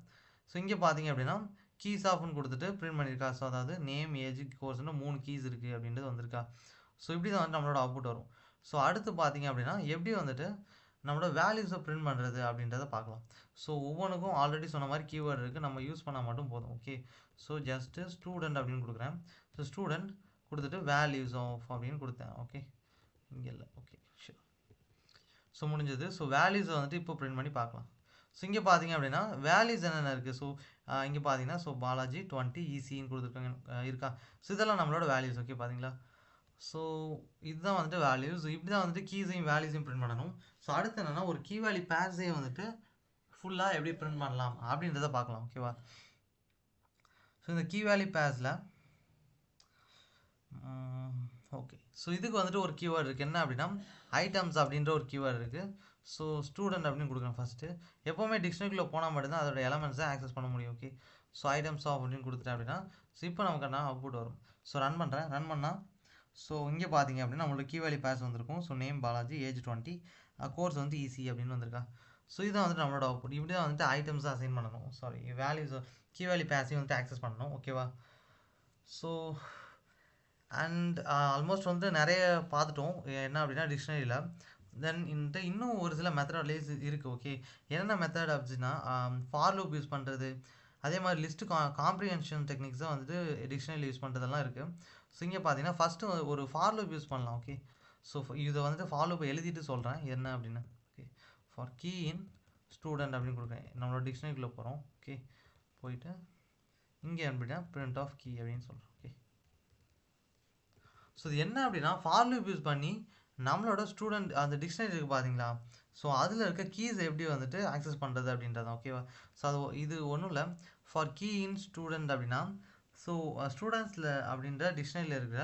ஸோ இங்கே பார்த்தீங்க அப்படின்னா கீஸ் ஆஃப்னு கொடுத்துட்டு பிரிண்ட் பண்ணியிருக்கா. ஸோ அதாவது நேம், ஏஜ், கோர்ஸ்னு 3 கீஸ் இருக்குது அப்படின்றது வந்திருக்கா. ஸோ இப்படி தான் வந்து நம்மளோட அவுட்புட் வரும். ஸோ அடுத்து பார்த்தீங்க அப்படின்னா எப்படி வந்துட்டு நம்மளோட வேல்யூஸை பிரிண்ட் பண்ணுறது அப்படின்றத பார்க்கலாம். ஸோ ஒவ்வொன்றுக்கும் ஆல்ரெடி சொன்ன மாதிரி கீவேர்டு இருக்குது, நம்ம யூஸ் பண்ணால் மட்டும் போதும். ஓகே, ஸோ ஜஸ்ட்டு ஸ்டூடெண்ட் அப்படின்னு கொடுக்குறேன். ஸோ ஸ்டூடெண்ட் கொடுத்துட்டு வேல்யூஸ் ஆஃப் அப்படின்னு கொடுத்தேன். ஓகே, இங்கே இல்லை. Okay, sure. ஸோ முடிஞ்சது. ஸோ வேல்யூஸை வந்துட்டு இப்போ பிரிண்ட் பண்ணி பார்க்கலாம். ஸோ இங்கே பார்த்தீங்க அப்படின்னா வேல்யூஸ் என்னென்ன இருக்குது. ஸோ இங்கே பார்த்தீங்கன்னா ஸோ பாலாஜி 20 ஈஸின்னு கொடுத்துருக்காங்க இருக்கா. ஸோ இதெல்லாம் நம்மளோட வேல்யூஸ். ஓகே பார்த்தீங்களா. ஸோ இதுதான் வந்துட்டு வேல்யூஸ். இப்படி தான் வந்துட்டு கீஸையும் வேல்யூஸையும் பிரிண்ட் பண்ணணும். ஸோ அடுத்து என்னென்னா ஒரு கீ வேல்யூ பேர்ஸையும் வந்துட்டு ஃபுல்லாக எப்படி பிரிண்ட் பண்ணலாம் அப்படின்றத பார்க்கலாம். ஓகேவா. ஸோ இந்த கீ வேல்யூ பேர்ஸில் ஓகே. ஸோ இதுக்கு வந்துட்டு ஒரு கீவேர்டு இருக்குது. என்ன அப்படின்னா ஐட்டம்ஸ் அப்படின்ற ஒரு கீவேர்டு இருக்குது. ஸோ ஸ்டூடெண்ட் அப்படின்னு கொடுக்குறேன் ஃபஸ்ட்டு. எப்போவுமே டிக்ஷனரிக்குள்ளே போனால் மட்டும்தான் அதோட எலமெண்ட்ஸை ஆக்சஸ் பண்ண முடியும். ஓகே. ஸோ ஐட்டம்ஸ் ஆஃப் அப்படின்னு கொடுத்துட்டேன் அப்படின்னா ஸோ இப்போ நமக்கு என்ன அவுட்புட் வரும். ஸோ ரன் பண்ணுறேன். ரன் பண்ணால் ஸோ இங்கே பார்த்தீங்க அப்படின்னா நம்மளோட கீ வேல்யூ பேர்ஸ் வந்திருக்கும். So name Balaji, age 20, course வந்து ஈஸி அப்படின்னு வந்திருக்கா. ஸோ இதுதான் வந்துட்டு நம்மளோட அவுட்புட். இப்படி தான் வந்துட்டு ஐட்டம்ஸ் அசைன் பண்ணணும். சாரி, வேல்யூஸ் கீ வேல்யூ பேர்ஸையும் வந்துட்டு ஆக்சஸ் பண்ணணும். ஓகேவா. ஸோ அண்ட் ஆல்மோஸ்ட் வந்து நிறைய பார்த்துட்டோம் என்ன அப்படின்னா டிக்ஷனரியில். தென் இந்த இன்னும் ஒரு சில மெத்தட்லேஸ் இருக்குது. ஓகே. என்னென்ன மெத்தட் அப்படின்னா ஃபார் லூப் யூஸ் பண்ணுறது, அதே மாதிரி லிஸ்ட்டு காம்ப்ரிஹென்ஷன் டெக்னிக்ஸை வந்துட்டு டிக்ஷனரியில் யூஸ் பண்ணுறதெல்லாம் இருக்குது. ஸோ இங்கே பார்த்தீங்கன்னா ஃபஸ்ட்டு ஒரு ஃபார் லூப் யூஸ் பண்ணலாம். ஓகே. ஸோ இதை வந்துட்டு ஃபார் லூப் எழுதிட்டு சொல்கிறேன் என்ன அப்படின்னு. Okay. For key in student அப்படின்னு கொடுக்குறேன். நம்மளோட டிக்ஷனரிக்குள்ளே போகிறோம். ஓகே. போயிட்டு இங்கே அப்படின்னா பிரிண்ட் ஆஃப் கீ அப்படின்னு சொல்கிறோம். ஓகே. ஸோ இது என்ன அப்படின்னா ஃபார் லூப் யூஸ் பண்ணி நம்மளோட ஸ்டூடெண்ட் அந்த டிக்ஷனரி இருக்குது பார்த்தீங்களா. ஸோ அதில் இருக்க கீஸ் எப்படி வந்துட்டு ஆக்சஸ் பண்ணுறது அப்படின்றது. ஓகேவா. ஸோ அது இது ஒன்றும் இல்லை. ஃபார் கீ இன் ஸ்டூடெண்ட் அப்படின்னா ஸோ ஸ்டூடெண்ட்ஸில் அப்படின்ற டிக்ஷனரியில் இருக்கிற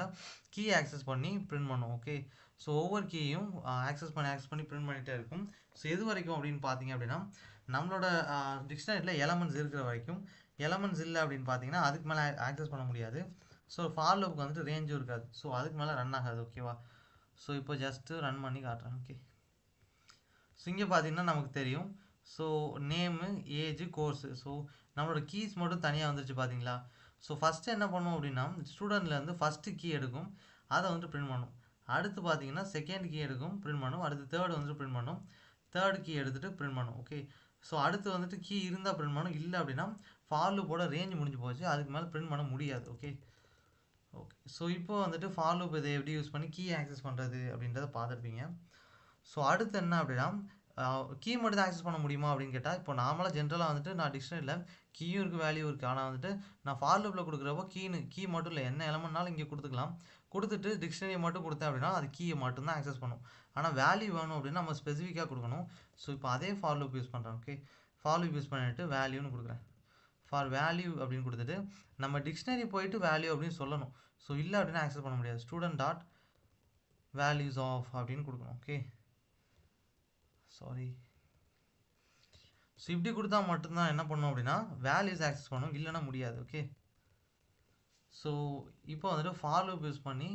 கீ ஆக்சஸ் பண்ணி பிரிண்ட் பண்ணும். ஓகே. ஸோ ஒவ்வொரு கீயும் ஆக்சஸ் பண்ணி பிரிண்ட் பண்ணிகிட்டே இருக்கும். ஸோ எது வரைக்கும் அப்படின்னு பார்த்தீங்க அப்படின்னா நம்மளோட டிக்ஷனரியில் எலமெண்ட்ஸ் இருக்கிற வரைக்கும். எலமெண்ட்ஸ் இல்லை அப்படின்னு பார்த்தீங்கன்னா அதுக்கு மேலே ஆக்சஸ் பண்ண முடியாது. ஸோ ஃபார் லூப்புக்கு வந்துட்டு ரேஞ்சும் இருக்காது. ஸோ அதுக்கு மேலே ரன் ஆகாது. ஓகேவா. ஸோ இப்போ ஜஸ்ட்டு ரன் பண்ணி காட்டுறேன். ஓகே. ஸோ இங்கே பார்த்தீங்கன்னா நமக்கு தெரியும். So name, age, course. So நம்மளோட கீஸ் மட்டும் தனியாக வந்துருச்சு பார்த்தீங்களா. ஸோ ஃபஸ்ட்டு என்ன பண்ணுவோம் அப்படின்னா ஸ்டூடெண்ட்லேருந்து ஃபஸ்ட்டு கீ எடுக்கும், அதை வந்துட்டு பிரிண்ட் பண்ணும். அடுத்து பார்த்தீங்கன்னா செகண்ட் கீ எடுக்கும், பிரிண்ட் பண்ணும். அடுத்து தேர்டு வந்துட்டு பிரிண்ட் பண்ணும். தேர்ட் கீ எடுத்துகிட்டு பிரிண்ட் பண்ணும். ஓகே. ஸோ அடுத்து வந்துட்டு கீ இருந்தால் பிரிண்ட் பண்ணும், இல்லை அப்படின்னா ஃபார் லூப்போட ரேஞ்ச் முடிஞ்சு போச்சு, அதுக்கு மேலே பிரிண்ட் பண்ண முடியாது. ஓகே. ஓகே. ஸோ இப்போ வந்துட்டு ஃபார் லூப் இதை எப்படி யூஸ் பண்ணி கீ ஆக்சஸ் பண்ணுறது அப்படின்றத பார்த்துருப்பீங்க. ஸோ அடுத்து என்ன அப்படின்னா கீ மட்டும் தான் ஆக்சஸ் பண்ண முடியுமா அப்படின்னு கேட்டால், இப்போ நார்மலாக ஜென்ரலாக வந்துட்டு நான் டிக்ஷனரியில் கீயும் இருக்குது, வேல்யூ இருக்குது. ஆனால் வந்துட்டு நான் ஃபார் லூப்பில் கொடுக்குறப்போ கீ மட்டும் இல்லை, என்ன எலமெண்ட்னாலும் இங்கே கொடுத்துக்கலாம். கொடுத்துட்டு டிக்ஷனரியை மட்டும் கொடுத்தேன் அப்படின்னா அது கீயை மட்டும்தான் ஆக்சஸ் பண்ணும். ஆனால் வேல்யூ வேணும் அப்படின்னா நம்ம ஸ்பெசிஃபிக்காக கொடுக்கணும். ஸோ இப்போ அதே ஃபார் லூப் யூஸ் பண்ணுறேன். ஓகே. ஃபார் லூப் யூஸ் பண்ணிவிட்டு வேல்யூன்னு கொடுக்குறேன். ஃபார் வேல்யூ அப்படின்னு கொடுத்துட்டு நம்ம டிக்ஷனரி போயிட்டு வேல்யூ அப்படின்னு சொல்லணும். ஸோ இல்லை அப்படின்னா ஆக்சஸ் பண்ண முடியாது. ஸ்டூடெண்ட் டாட் வேல்யூஸ் ஆஃப் அப்படின்னு கொடுக்கணும். ஓகே. சாரி. ஸோ இப்படி கொடுத்தா மட்டும்தான் என்ன பண்ணணும் அப்படின்னா வேல்யூஸ் ஆக்சஸ் பண்ணணும், இல்லைன்னா முடியாது. ஓகே. ஸோ இப்போ வந்துட்டு ஃபார் லூப் யூஸ் பண்ணி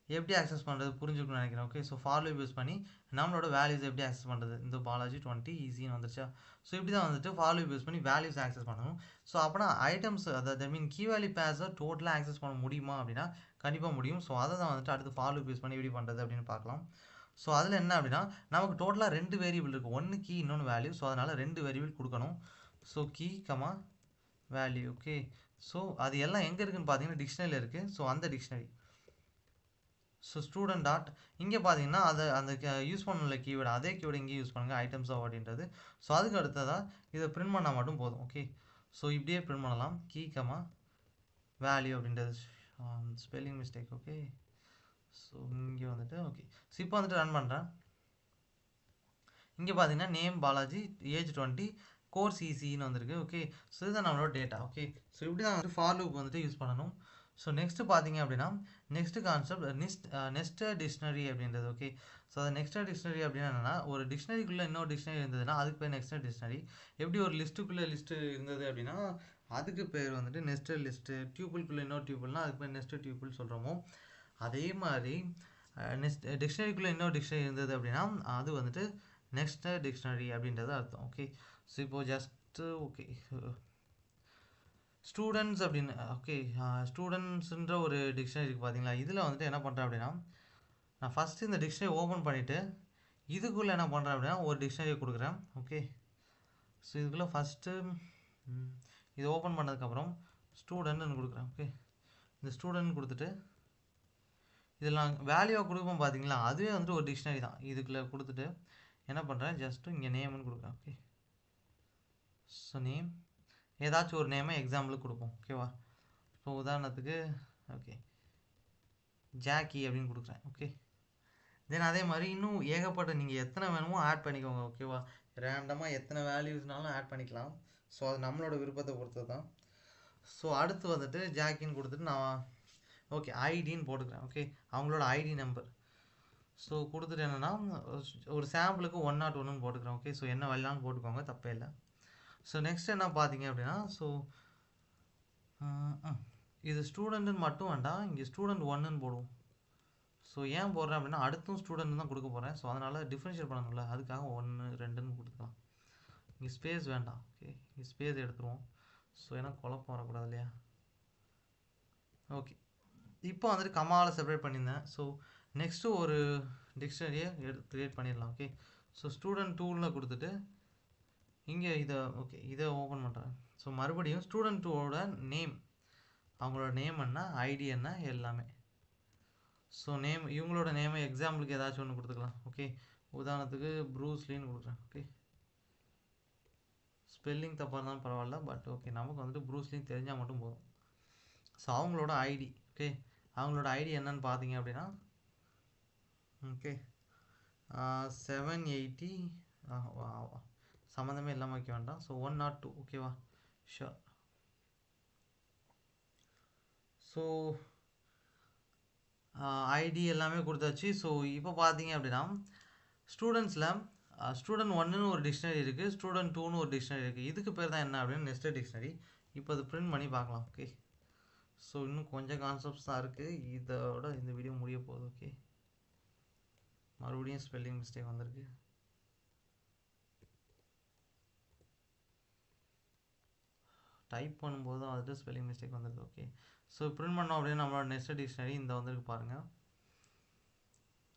எப்படி ஆக்சஸ் பண்ணுறது புரிஞ்சுக்கணும்னு நினைக்கிறேன். Okay. So for loop use பண்ணி நம்மளோட வேல்யூஸ் எப்படி ஆக்சஸ் பண்ணுறது. இந்த பாலாஜி 20 ஈஸின்னு வந்துருச்சா. ஸோ இப்படி தான் வந்துட்டு ஃபார் லூப் யூஸ் பண்ணி வேல்யூஸ் ஆக்சஸ் பண்ணணும். ஸோ அப்போனா ஐட்டம்ஸ் அதாவது மீன் கீ வேல்யூ பேர்ஸை டோட்டலாக ஆக்சஸ் பண்ண முடியுமா அப்படின்னா கண்டிப்பாக முடியும். ஸோ அதை தான் வந்துட்டு அடுத்து ஃபார் லூப் யூஸ் பண்ணி எப்படி பண்ணுறது அப்படின்னு பார்க்கலாம். ஸோ அதில் என்ன அப்படின்னா நமக்கு டோட்டலாக 2 வேரியபிள் இருக்குது. ஒன்று கீ, இன்னொன்று வேல்யூ. ஸோ அதனால் 2 வேரியபிள் கொடுக்கணும். So key comma value. Okay. So அது எல்லாம் எங்கே இருக்குதுன்னு பார்த்தீங்கன்னா டிக்ஷனரியில் இருக்குது. ஸோ அந்த டிக்ஷனரி. ஸோ ஸ்டூடெண்ட் டாட் இங்கே பார்த்தீங்கன்னா அதை அந்த யூஸ் பண்ணல கீவேர்டு அதே கீவேர்டு இங்கே யூஸ் பண்ணுங்கள் ஐட்டம்ஸ் ஆஃப் அப்படின்றது. ஸோ அதுக்கு அடுத்ததாக இதை பிரிண்ட் பண்ணால் மட்டும் போதும். ஓகே. ஸோ இப்படியே பிரிண்ட் பண்ணலாம். கீ கமா வேல்யூ அப்படின்றது ஸ்பெல்லிங் மிஸ்டேக். ஓகே. ஸோ இங்கே வந்துட்டு ஓகே. ஸோ இப்போ வந்துட்டு ரன் பண்ணுறேன். இங்கே பார்த்தீங்கன்னா நேம் பாலாஜி, ஏஜ் 20, கோர்ஸ் ஈஸின்னு வந்திருக்கு. ஓகே. ஸோ இதுதான் நம்மளோட டேட்டா. ஓகே. ஸோ இப்படி தான் வந்துட்டு ஃபார் லூப் வந்துட்டு யூஸ் பண்ணணும். ஸோ நெக்ஸ்ட்டு பார்த்தீங்க அப்படின்னா நெக்ஸ்ட்டு கான்செப்ட் நெஸ்டட் டிக்ஷனரி அப்படின்றது. ஓகே. ஸோ அது நெக்ஸ்டட் டிக்ஷனரி அப்படின்னா என்னென்னா ஒரு டிக்ஷனரிக்குள்ளே இன்னொரு டிக்ஷனரி இருந்ததுன்னா அதுக்கு பேர் நெக்ஸ்டட் டிக்ஷனரி. எப்படி ஒரு லிஸ்ட்டுக்குள்ளே லிஸ்ட்டு இருந்தது அப்படின்னா அதுக்கு பேர் வந்துட்டு நெஸ்டட் லிஸ்ட்டு. டியூபிள்குள்ளே இன்னொரு டியூபிள்னால் அதுக்கு பேர் நெஸ்டட் டியூபிள் சொல்கிறோமோ அதே மாதிரி டிக்ஷனரிக்குள்ளே இன்னொரு டிக்ஷனரி இருந்தது அப்படின்னா அது வந்துட்டு நெக்ஸ்டட் டிக்ஷனரி அப்படின்றது அர்த்தம். ஓகே. ஸோ இப்போது ஜஸ்ட்டு ஓகே ஸ்டூடெண்ட்ஸ் அப்படின்னு ஓகே ஸ்டூடெண்ட்ஸுன்ற ஒரு டிக்ஷனரி இருக்குது பார்த்தீங்களா. இதில் வந்துட்டு என்ன பண்ணுறேன் அப்படின்னா நான் ஃபஸ்ட்டு இந்த டிக்ஷனரி ஓப்பன் பண்ணிவிட்டு இதுக்குள்ளே என்ன பண்ணுறேன் அப்படின்னா ஒரு டிக்ஷனரியை கொடுக்குறேன். ஓகே. ஸோ இதுக்குள்ளே ஃபஸ்ட்டு இது ஓப்பன் பண்ணதுக்கப்புறம் ஸ்டூடெண்ட்னு கொடுக்குறேன். ஓகே. இந்த ஸ்டூடெண்ட் கொடுத்துட்டு இதில் நான் வேல்யூவாக கொடுப்போம் பார்த்தீங்களா, அதுவே வந்துட்டு ஒரு டிக்ஷனரி தான். இதுக்குள்ளே கொடுத்துட்டு என்ன பண்ணுறேன், ஜஸ்ட்டு இங்கே நேம்னு கொடுக்குறேன். ஓகே, ஸோ நேம் ஏதாச்சும் ஒரு நேமை எக்ஸாம்பிளுக்கு கொடுப்போம். ஓகேவா, இப்போ உதாரணத்துக்கு ஓகே ஜாக்கி அப்படின்னு கொடுக்குறேன். ஓகே, தென் அதே மாதிரி இன்னும் ஏகப்பட்ட நீங்கள் எத்தனை வேணுமோ ஆட் பண்ணிக்கோங்க. ஓகேவா, ரேண்டமாக எத்தனை வேல்யூஸ்னாலும் ஆட் பண்ணிக்கலாம். ஸோ அது நம்மளோட விருப்பத்தை பொறுத்து தான். ஸோ அடுத்து வந்துட்டு ஜாக்கின்னு கொடுத்துட்டு நான் ஓகே ஐடின்னு போட்டுக்கிறேன். ஓகே, அவங்களோட ஐடி நம்பர். ஸோ கொடுத்துட்டு என்னென்னா ஒரு சாம்பிளுக்கு 101ன்னு போட்டுக்கிறேன். ஓகே, ஸோ என்ன வேலைனாலும் போட்டுக்கோங்க, தப்பே இல்லை. ஸோ நெக்ஸ்ட் என்ன பார்த்தீங்க அப்படின்னா, ஸோ இது ஸ்டூடெண்ட்டுன்னு மட்டும் வேண்டாம், இங்கே ஸ்டூடெண்ட் 1ன்னு போடுவோம். ஸோ ஏன் போடுறேன் அப்படின்னா அடுத்தும் ஸ்டூடெண்ட் தான் கொடுக்க போகிறேன். ஸோ அதனால் டிஃப்ரென்ஷியேட் பண்ணணும்ல, அதுக்காக 1 2ன்னு கொடுத்துக்கலாம். இங்கே ஸ்பேஸ் வேண்டாம். ஓகே, இங்கே ஸ்பேஸ் எடுத்துருவோம். ஸோ ஏன்னா குழப்பம் வரக்கூடாது இல்லையா. ஓகே, இப்போ வந்துட்டு கமாவில் செப்பரேட் பண்ணியிருந்தேன். ஸோ நெக்ஸ்ட்டு ஒரு டிக்ஷனரியை க்ரியேட் பண்ணிடலாம். ஓகே, ஸோ ஸ்டூடெண்ட் 2ல் கொடுத்துட்டு இங்கே இதை ஓகே இதை ஓப்பன் பண்ணுறேன். ஸோ மறுபடியும் ஸ்டூடெண்ட் 2ஓட நேம், அவங்களோட நேம் என்ன, ஐடி என்ன, எல்லாமே. ஸோ நேம் இவங்களோட நேமை எக்ஸாம்பிளுக்கு ஏதாச்சும் ஒன்று கொடுத்துக்கலாம். ஓகே, உதாரணத்துக்கு ப்ரூஸ்லின்னு கொடுக்குறேன். ஓகே, ஸ்பெல்லிங் தப்பாக இருந்தாலும் பரவாயில்ல, பட் ஓகே நமக்கு வந்துட்டு ப்ரூஸ்லின்னு தெரிஞ்சால் மட்டும் போதும். ஸோ அவங்களோட ஐடி, ஓகே அவங்களோட ஐடி என்னன்னு பார்த்தீங்க அப்படின்னா ஓகே 780 சம்மந்தமே இல்லாமல் வைக்க வேண்டாம். ஸோ 102. ஓகேவா, ஷோர். ஸோ ஐடி எல்லாமே கொடுத்தாச்சு. ஸோ இப்போ பார்த்தீங்க அப்படின்னா ஸ்டூடெண்ட்ஸில் ஸ்டூடெண்ட் 1ன்னு ஒரு டிக்ஷனரி இருக்குது, ஸ்டூடெண்ட் 2ன்னு ஒரு டிக்ஷனரி இருக்குது. இதுக்கு பேர் தான் என்ன அப்படின்னு நெஸ்டட் டிக்ஷனரி. இப்போ அது பிரிண்ட் பண்ணி பார்க்கலாம். ஓகே, ஸோ இன்னும் கொஞ்சம் கான்செப்ட்ஸ் தான் இருக்குது, இதோட இந்த வீடியோ முடிய போகுது. ஓகே, மறுபடியும் ஸ்பெல்லிங் மிஸ்டேக் வந்திருக்கு. டைப் பண்ணும்போது தான் வந்துட்டு ஸ்பெல்லிங் மிஸ்டேக் வந்துருக்கு. ஓகே, ஸோ பிரிண்ட் பண்ணோம் அப்படின்னு நம்மளோட நெஸ்டட் டிக்ஷனரி இந்த வந்துருக்கு பாருங்கள்.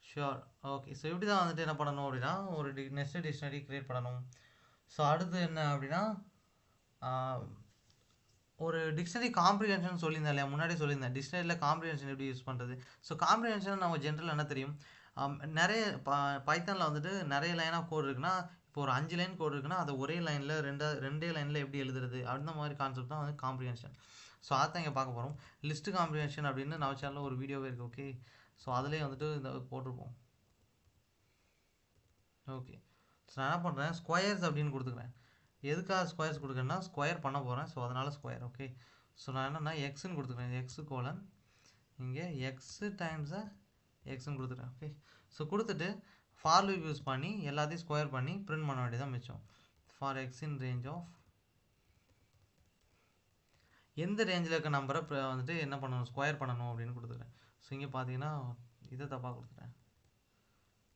ஷியோர். ஓகே, ஸோ இப்படி தான் வந்துட்டு என்ன பண்ணணும் அப்படின்னா ஒரு நெஸ்டட் டிக்ஷனரி க்ரியேட் பண்ணணும். ஸோ அடுத்து என்ன அப்படின்னா ஒரு டிக்ஷனரி காம்ப்ரிஹென்ஷன் சொல்லியிருந்தேன் இல்லையா, முன்னாடி சொல்லியிருந்தேன் டிக்ஷனரியில் காம்ப்ரிஹென்ஷன் எப்படி யூஸ் பண்ணுறது. ஸோ காம்ப்ரிஹென்ஷன் நம்ம ஜென்ரல் என்ன தெரியும், நிறைய பைத்தானில் வந்துட்டு நிறைய லைன் ஆஃப் கோட் இருக்குன்னா, இப்போ ஒரு 5 லைன் கோட் இருக்குன்னா அதை ஒரே லைனில் ரெண்டே லைனில் எப்படி எழுதுறது, அந்த மாதிரி கான்செப்ட் தான் வந்து காம்ப்ரிஹென்ஷன். ஸோ அதான் இங்கே பார்க்க போகிறோம். லிஸ்ட் காம்ப்ரிஹென்ஷன் அப்படின்னு நம்ம சேனலில் ஒரு வீடியோவே இருக்குது. ஓகே, ஸோ அதிலே வந்துட்டு இந்த போட்டிருப்போம். ஓகே, ஸோ நான் என்ன பண்ணுறேன், ஸ்கொயர்ஸ் அப்படின்னு கொடுத்துக்கிறேன். எதுக்காக ஸ்கொயர்ஸ் கொடுக்குறேன்னா ஸ்கொயர் பண்ண போகிறேன். ஸோ அதனால் ஸ்கொயர். ஓகே, ஸோ நான் என்னென்னா எக்ஸ்ன்னு கொடுத்துக்கிறேன். எக்ஸு கோலன் இங்கே எக்ஸு டைம்ஸை எக்ஸ்ன்னு கொடுத்துக்கிறேன். ஓகே, ஸோ கொடுத்துட்டு ஃபார் லூப் யூஸ் பண்ணி எல்லாத்தையும் ஸ்கொயர் பண்ணி பிரிண்ட் பண்ண வேண்டியதான் மிச்சம். For x in range of எந்த ரேஞ்சில் இருக்க நம்பரை வந்துட்டு என்ன பண்ணணும், ஸ்கொயர் பண்ணணும் அப்படின்னு கொடுத்துக்கிறேன். ஸோ இங்கே பார்த்தீங்கன்னா இதை தப்பாக கொடுத்துட்டேன்,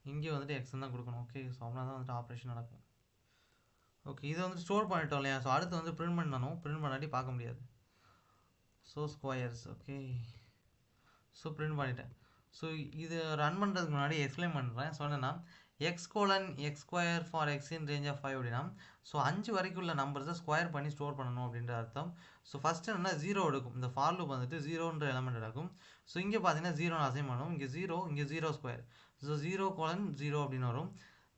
இங்கே வந்துட்டு எக்ஸ்ன்னு தான் கொடுக்கணும். ஓகே, ஸோ அப்படின்னா தான் வந்துட்டு ஆப்ரேஷன் நடக்கும். ஓகே, இதை வந்து ஸ்டோர் பண்ணிட்டோம் இல்லையா, ஸோ அடுத்து வந்து பிரிண்ட் பண்ணணும், பிரிண்ட் பண்ணாட்டி பார்க்க முடியாது. So squares. Okay, so print பண்ணிட்டேன். ஸோ இது ரன் பண்ணுறதுக்கு முன்னாடி எக்ஸ்பிளைன் பண்ணுறேன். ஸோ என்னென்னா x colon x square for x in range of 5 அப்படின்னா ஸோ 5 வரைக்கும் உள்ள நம்பர்ஸை ஸ்கொயர் பண்ணி ஸ்டோர் பண்ணணும் அப்படின்ற அர்த்தம். ஸோ ஃபஸ்ட்டு என்னென்னா 0 எடுக்கும், இந்த ஃபார் லூப் வந்துட்டு 0ன்ற எலமெண்ட் எடுக்கும். ஸோ இங்கே பார்த்தீங்கன்னா 0 அசைன் பண்ணும், இங்கே 0 இங்கே 0 ஸ்கொயர். ஸோ 0 கோலன் 0 அப்படின்னு வரும்.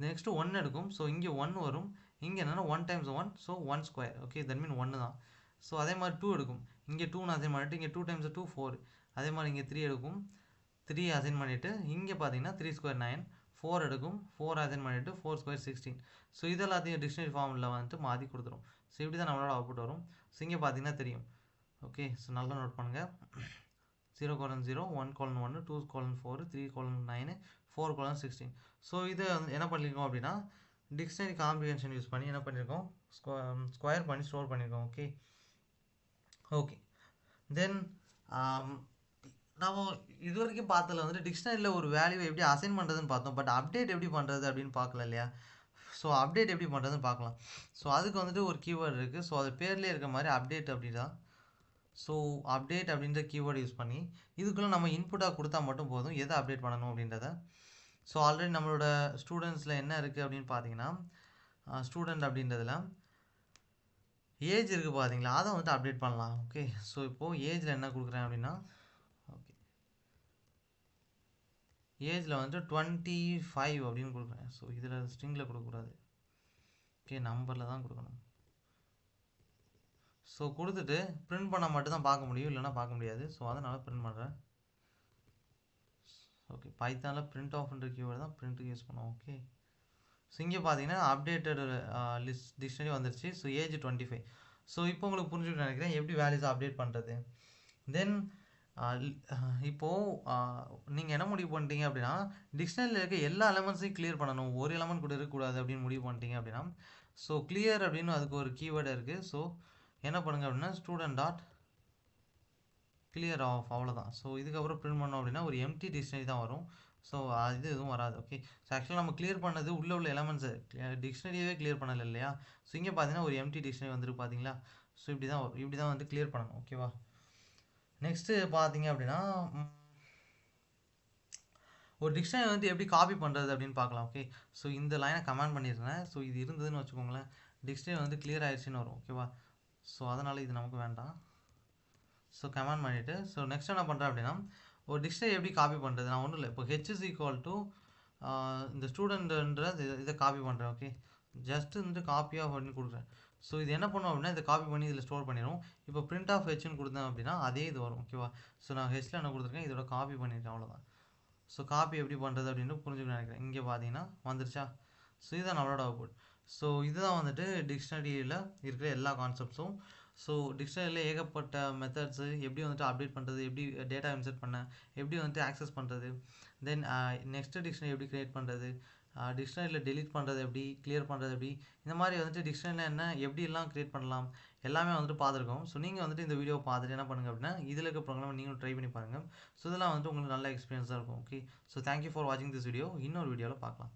நெக்ஸ்ட்டு 1 எடுக்கும், ஸோ இங்கே 1 வரும். இங்கே என்னென்னா 1 times 1, so 1 square. Okay, that mean 1 தான். ஸோ அதே மாதிரி 2 எடுக்கும், இங்கே 2 அசைன் பண்ணிட்டு இங்கே 2 டைம்ஸ் 2 4. அதே மாதிரி இங்கே 3 எடுக்கும், 3 அசைன் பண்ணிவிட்டு இங்கே பார்த்தீங்கன்னா 3 ஸ்கொயர் 9. 4 எடுக்கும், 4 அசைன் பண்ணிவிட்டு 4 ஸ்கொயர் 16. ஸோ இதெல்லாத்தையும் டிக்ஷனரி ஃபார்மில் வந்துட்டு மாற்றி கொடுத்துரும். ஸோ இப்படி தான் நம்மளோட அவுட்புட் வரும். ஸோ இங்கே பார்த்தீங்கன்னா தெரியும். ஓகே, ஸோ நல்லா நோட் பண்ணுங்கள். 0 colon 0, 1 colon 1, 2 colon 4, 3 colon 9, 4 colon 16. So இதை என்ன பண்ணியிருக்கோம் அப்படின்னா டிக்ஷனரி காம்ப்ரிஹென்ஷன் யூஸ் பண்ணி என்ன பண்ணியிருக்கோம், ஸ்கொயர் பண்ணி ஸ்டோர் பண்ணியிருக்கோம். ஓகே ஓகே தென் நம்ம இது வரைக்கும் பார்த்ததில் வந்துட்டு டிக்ஷனரியில் ஒரு வேல்யூ எப்படி அசைன் பண்ணுறதுன்னு பார்த்தோம், பட் அப்டேட் எப்படி பண்ணுறது அப்படின்னு பார்க்கல இல்லையா. ஸோ அப்டேட் எப்படி பண்ணுறதுன்னு பார்க்கலாம். ஸோ அதுக்கு வந்துட்டு ஒரு கீவேர்டு இருக்குது. ஸோ அது பேர்லேயே இருக்க மாதிரி அப்டேட் அப்படி தான். ஸோ அப்டேட் அப்படின்ற கீவேர்டு யூஸ் பண்ணி இதுக்குள்ளே நம்ம இன்புட்டாக கொடுத்தா மட்டும் போதும் எதை அப்டேட் பண்ணணும் அப்படின்றத. ஸோ ஆல்ரெடி நம்மளோட ஸ்டூடெண்ட்ஸில் என்ன இருக்குது அப்படின்னு பார்த்தீங்கன்னா ஸ்டூடெண்ட் அப்படின்றதுல ஏஜ் இருக்குது பார்த்தீங்களா, அதை வந்துட்டு அப்டேட் பண்ணலாம். ஓகே, ஸோ இப்போது ஏஜில் என்ன கொடுக்குறேன் அப்படின்னா ஓகே ஏஜில் வந்துட்டு 25 அப்படின்னு கொடுக்குறேன். ஸோ இதில் ஸ்ட்ரிங்கில் கொடுக்கக்கூடாது, ஓகே, நம்பரில் தான் கொடுக்கணும். ஸோ கொடுத்துட்டு பிரிண்ட் பண்ணால் மட்டும்தான் பார்க்க முடியும், இல்லைனா பார்க்க முடியாது. ஸோ அதனால் பிரிண்ட் பண்ணுறேன். ஓகே, பைத்தானில் பிரிண்ட் ஆஃப்ன்ற கீவேர்டு தான் பிரிண்ட்டுக்கு யூஸ் பண்ணுவோம். ஓகே, ஸோ இங்கே பார்த்தீங்கன்னா அப்டேட்டட் டிக்ஷனரி வந்துருச்சு. So age 25. ஸோ இப்போ உங்களுக்கு புரிஞ்சுட்டு நினைக்கிறேன் எப்படி வேல்யூஸை அப்டேட் பண்ணுறது. தென் இப்போது நீங்கள் என்ன முடிவு பண்ணிட்டீங்க அப்படின்னா, டிக்ஷனரியில் இருக்க எல்லா எலமெண்ட்ஸையும் கிளியர் பண்ணணும், ஒரு எலமெண்ட் கூட இருக்கக்கூடாது அப்படின்னு முடிவு பண்ணிட்டீங்க அப்படின்னா, ஸோ கிளியர் அப்படின்னு அதுக்கு ஒரு கீவேர்டு இருக்குது. ஸோ என்ன பண்ணுங்க அப்படின்னா, ஸ்டூடெண்ட் டாட் கிளியர் ஆஃப், அவ்வளோதான். ஸோ இதுக்கப்புறம் பிரிண்ட் பண்ணோம் அப்படின்னா ஒரு எம்டி டிக்ஷனரி தான் வரும். ஸோ இது எதுவும் வராது. ஓகே, ஸோ ஆக்சுவலாக நம்ம கிளியர் பண்ணது உள்ள எலமெண்ட்ஸு, டிக்ஷனரியே கிளியர் பண்ணலை இல்லையா. ஸோ இங்கே பார்த்தீங்கன்னா ஒரு எம்டி டிக்ஷனரி வந்துருக்கு பார்த்தீங்களா. ஸோ இப்படி தான் வந்து கிளியர் பண்ணணும். ஓகேவா. நெக்ஸ்ட்டு பார்த்தீங்க அப்படின்னா ஒரு டிக்ஷனரி வந்து எப்படி காப்பி பண்ணுறது அப்படின்னு பார்க்கலாம். ஓகே, ஸோ இந்த லைனை கமெண்ட் பண்ணியிருந்தேன். ஸோ இது இருந்ததுன்னு வச்சுக்கோங்களேன், டிக்ஷனரி வந்து கிளியர் ஆயிடுச்சுன்னு வரும். ஓகேவா. ஸோ அதனால் இது நமக்கு வேண்டாம். ஸோ கமெண்ட் பண்ணிவிட்டு ஸோ நெக்ஸ்ட் என்ன பண்ணுறேன் அப்படின்னா, ஒரு டிக்ஷனரி எப்படி காப்பி பண்ணுறது. நான் ஒன்றும் இல்லை, இப்போ ஹெச் இஸ் ஈக்குவல் டு இந்த ஸ்டூடெண்ட்ன்ற இதை காப்பி பண்ணுறேன். ஓகே, ஜஸ்ட் வந்து காப்பி ஆஃப் அப்படின்னு கொடுக்குறேன். ஸோ இது என்ன பண்ணும் அப்படின்னா, இதை காப்பி பண்ணி இதில் ஸ்டோர் பண்ணிடும். இப்போ பிரிண்ட் ஆஃப் ஹெச்னு கொடுத்தேன் அப்படின்னா அதே இது வரும். ஓகேவா. ஸோ நான் ஹெச்சில் என்ன கொடுத்துருக்கேன், இதோட காப்பி பண்ணியிருக்கேன், அவ்வளோதான். ஸோ காப்பி எப்படி பண்ணுறது அப்படின்னு புரிஞ்சுக்கணும்னு நினைக்கிறேன். இங்கே பார்த்தீங்கன்னா வந்துருச்சா. ஸோ இதுதான் நம்மளோட அவுட்புட். ஸோ இதுதான் வந்துட்டு டிக்ஷனரியில் இருக்கிற எல்லா கான்செப்ட்ஸும். ஸோ டிக்ஷனரியில் ஏகப்பட்ட மெத்தட்ஸு, எப்படி வந்துட்டு அப்டேட் பண்ணுறது, எப்படி டேட்டா இன்சர்ட் பண்ண, எப்படி வந்துட்டு ஆக்சஸ் பண்ணுறது, தென் நெக்ஸ்ட்டு டிக்ஷனரி எப்படி க்ரியேட் பண்ணுறது, டிக்ஷனரியில் டெலீட் பண்ணுறது எப்படி, கிளியர் பண்ணுறது எப்படி, இந்த மாதிரி வந்துட்டு டிக்ஷனரியில் என்ன எப்படிலாம் க்ரியேட் பண்ணலாம் எல்லாமே வந்துட்டு பார்த்துருக்கோம். ஸோ நீங்கள் வந்துட்டு இந்த வீடியோ பார்த்துட்டு என்ன பண்ணுங்கள் அப்படின்னா, இதில் இருக்க ப்ரோக்ராம் நீங்களும் ட்ரை பண்ணி பாருங்கள். ஸோ இதெல்லாம் வந்துட்டு உங்களுக்கு நல்ல எக்ஸ்பீரியன்ஸாக இருக்கும். ஓகே, ஸோ தேங்க்யூ ஃபார் வாட்சிங் திஸ் வீடியோ. இன்னொரு வீடியோவில் பார்க்கலாம்.